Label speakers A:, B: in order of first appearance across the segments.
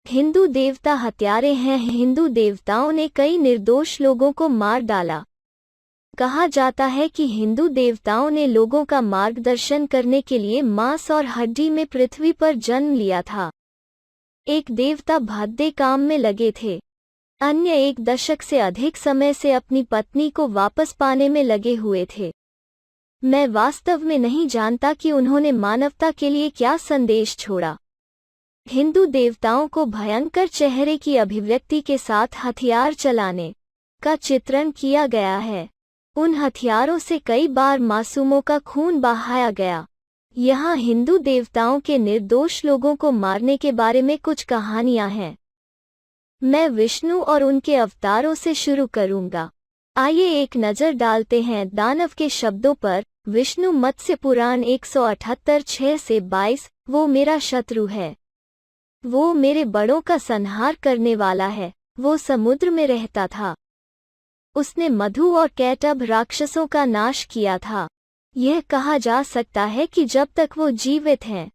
A: हिंदू देवता हत्यारे हैं। हिंदू देवताओं ने कई निर्दोष लोगों को मार डाला। कहा जाता है कि हिंदू देवताओं ने लोगों का मार्गदर्शन करने के लिए मांस और हड्डी में पृथ्वी पर जन्म लिया था। एक देवता भद्दे काम में लगे थे, अन्य 1 दशक से अधिक समय से अपनी पत्नी को वापस पाने में लगे हुए थे। मैं वास्तव में नहीं जानता कि उन्होंने मानवता के लिए क्या संदेश छोड़ा। हिंदू देवताओं को भयंकर चेहरे की अभिव्यक्ति के साथ हथियार चलाने का चित्रण किया गया है। उन हथियारों से कई बार मासूमों का खून बहाया गया। यहाँ हिंदू देवताओं के निर्दोष लोगों को मारने के बारे में कुछ कहानियाँ हैं। मैं विष्णु और उनके अवतारों से शुरू करूंगा। आइए एक नज़र डालते हैं दानव के शब्दों पर। विष्णु मत्स्य पुराण 178:6-22। वो मेरा शत्रु है, वो मेरे बड़ों का संहार करने वाला है। वो समुद्र में रहता था, उसने मधु और कैटभ राक्षसों का नाश किया था। यह कहा जा सकता है कि जब तक वो जीवित हैं,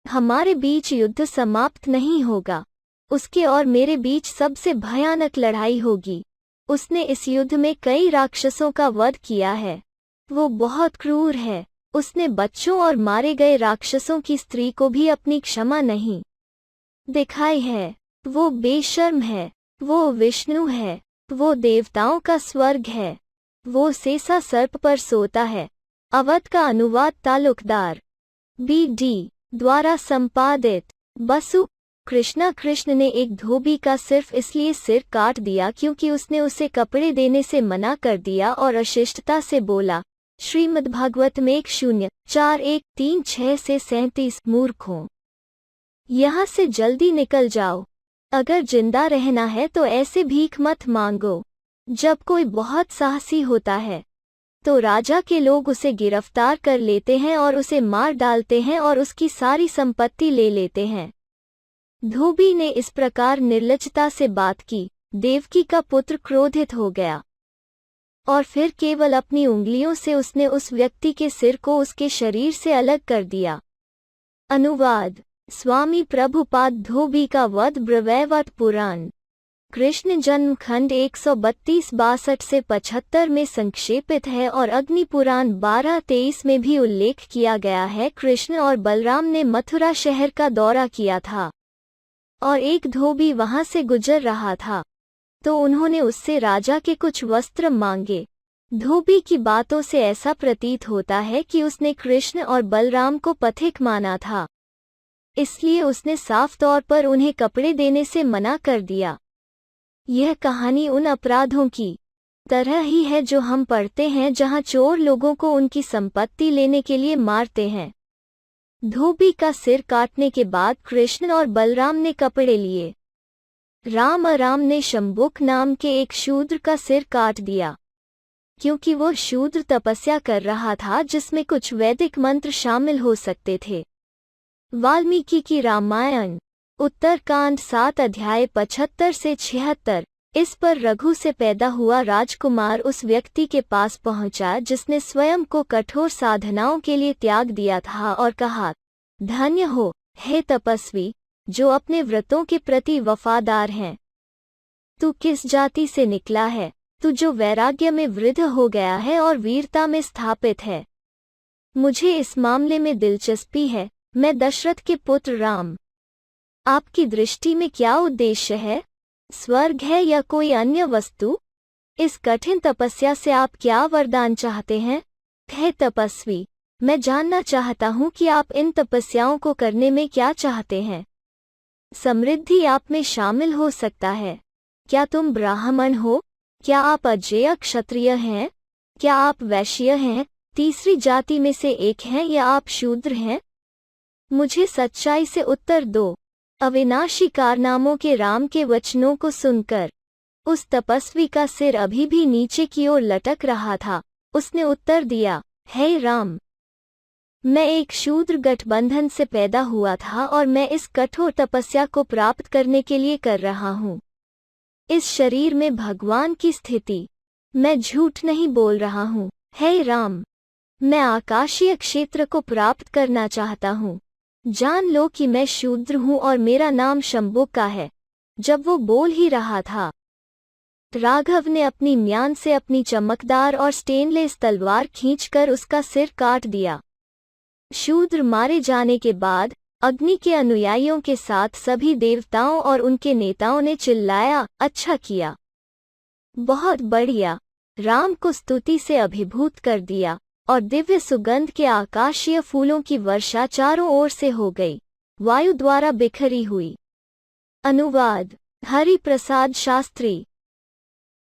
A: हमारे बीच युद्ध समाप्त नहीं होगा। उसके और मेरे बीच सबसे भयानक लड़ाई होगी। उसने इस युद्ध में कई राक्षसों का वध किया है। वो बहुत क्रूर है। उसने बच्चों और मारे गए राक्षसों की स्त्री को भी अपनी क्षमा नहीं दिखाई है। वो बेशर्म है। वो विष्णु है। वो देवताओं का स्वर्ग है। वो सेसा सर्प पर सोता है। अवध का अनुवाद तालुकदार BD द्वारा संपादित। बसु कृष्ण ने एक धोबी का सिर्फ इसलिए सिर काट दिया क्योंकि उसने उसे कपड़े देने से मना कर दिया और अशिष्टता से बोला। श्रीमद्भागवत में 1:4-1-3-6-37। मूर्खों, यहाँ से जल्दी निकल जाओ। अगर जिंदा रहना है तो ऐसे भीख मत मांगो। जब कोई बहुत साहसी होता है तो राजा के लोग उसे गिरफ्तार कर लेते हैं और उसे मार डालते हैं और उसकी सारी संपत्ति ले लेते हैं। धोबी ने इस प्रकार निर्लज्जता से बात की। देवकी का पुत्र क्रोधित हो गया और फिर केवल अपनी उंगलियों से उसने उस व्यक्ति के सिर को उसके शरीर से अलग कर दिया। अनुवाद स्वामी प्रभुपाद। धोबी का वध ब्रह्मवैवर्त पुराण। कृष्ण जन्म खंड 132-62 में संक्षेपित है और अग्नि पुराण 12-23 में भी उल्लेख किया गया है। कृष्ण और बलराम ने मथुरा शहर का दौरा किया था और एक धोबी वहां से गुजर रहा था, तो उन्होंने उससे राजा के कुछ वस्त्र मांगे। धोबी की बातों से ऐसा प्रतीत होता है कि उसने कृष्ण और बलराम को पथिक माना था, इसलिए उसने साफ तौर पर उन्हें कपड़े देने से मना कर दिया। यह कहानी उन अपराधों की तरह ही है जो हम पढ़ते हैं जहां चोर लोगों को उनकी संपत्ति लेने के लिए मारते हैं। धोबी का सिर काटने के बाद कृष्ण और बलराम ने कपड़े लिए। राम ने शंबुक नाम के एक शूद्र का सिर काट दिया क्योंकि वो शूद्र तपस्या कर रहा था जिसमें कुछ वैदिक मंत्र शामिल हो सकते थे। वाल्मीकि की रामायण उत्तरकांड 7:75-76। इस पर रघु से पैदा हुआ राजकुमार उस व्यक्ति के पास पहुंचा जिसने स्वयं को कठोर साधनाओं के लिए त्याग दिया था और कहा, धन्य हो हे तपस्वी जो अपने व्रतों के प्रति वफादार हैं। तू किस जाति से निकला है? तू जो वैराग्य में वृद्ध हो गया है और वीरता में स्थापित है। मुझे इस मामले में दिलचस्पी है। मैं दशरथ के पुत्र राम। आपकी दृष्टि में क्या उद्देश्य है? स्वर्ग है या कोई अन्य वस्तु? इस कठिन तपस्या से आप क्या वरदान चाहते हैं? हे तपस्वी, मैं जानना चाहता हूँ कि आप इन तपस्याओं को करने में क्या चाहते हैं। समृद्धि आप में शामिल हो सकता है। क्या तुम ब्राह्मण हो? क्या आप अजेय क्षत्रिय हैं? क्या आप वैश्य हैं, तीसरी जाति में से एक हैं, या आप शूद्र हैं? मुझे सच्चाई से उत्तर दो। अविनाशी कारनामों के राम के वचनों को सुनकर उस तपस्वी का सिर अभी भी नीचे की ओर लटक रहा था। उसने उत्तर दिया, हे राम, मैं एक शूद्र गठबंधन से पैदा हुआ था और मैं इस कठोर तपस्या को प्राप्त करने के लिए कर रहा हूँ। इस शरीर में भगवान की स्थिति। मैं झूठ नहीं बोल रहा हूँ। हे राम, मैं आकाशीय क्षेत्र को प्राप्त करना चाहता हूँ। जान लो कि मैं शूद्र हूँ और मेरा नाम शंबुक का है। जब वो बोल ही रहा था, राघव ने अपनी म्यान से अपनी चमकदार और स्टेनलेस तलवार खींचकर उसका सिर काट दिया। शूद्र मारे जाने के बाद अग्नि के अनुयायियों के साथ सभी देवताओं और उनके नेताओं ने चिल्लाया, अच्छा किया, बहुत बढ़िया। राम को स्तुति से अभिभूत कर दिया और दिव्य सुगंध के आकाशीय फूलों की वर्षा चारों ओर से हो गई, वायु द्वारा बिखरी हुई। अनुवाद हरि प्रसाद शास्त्री।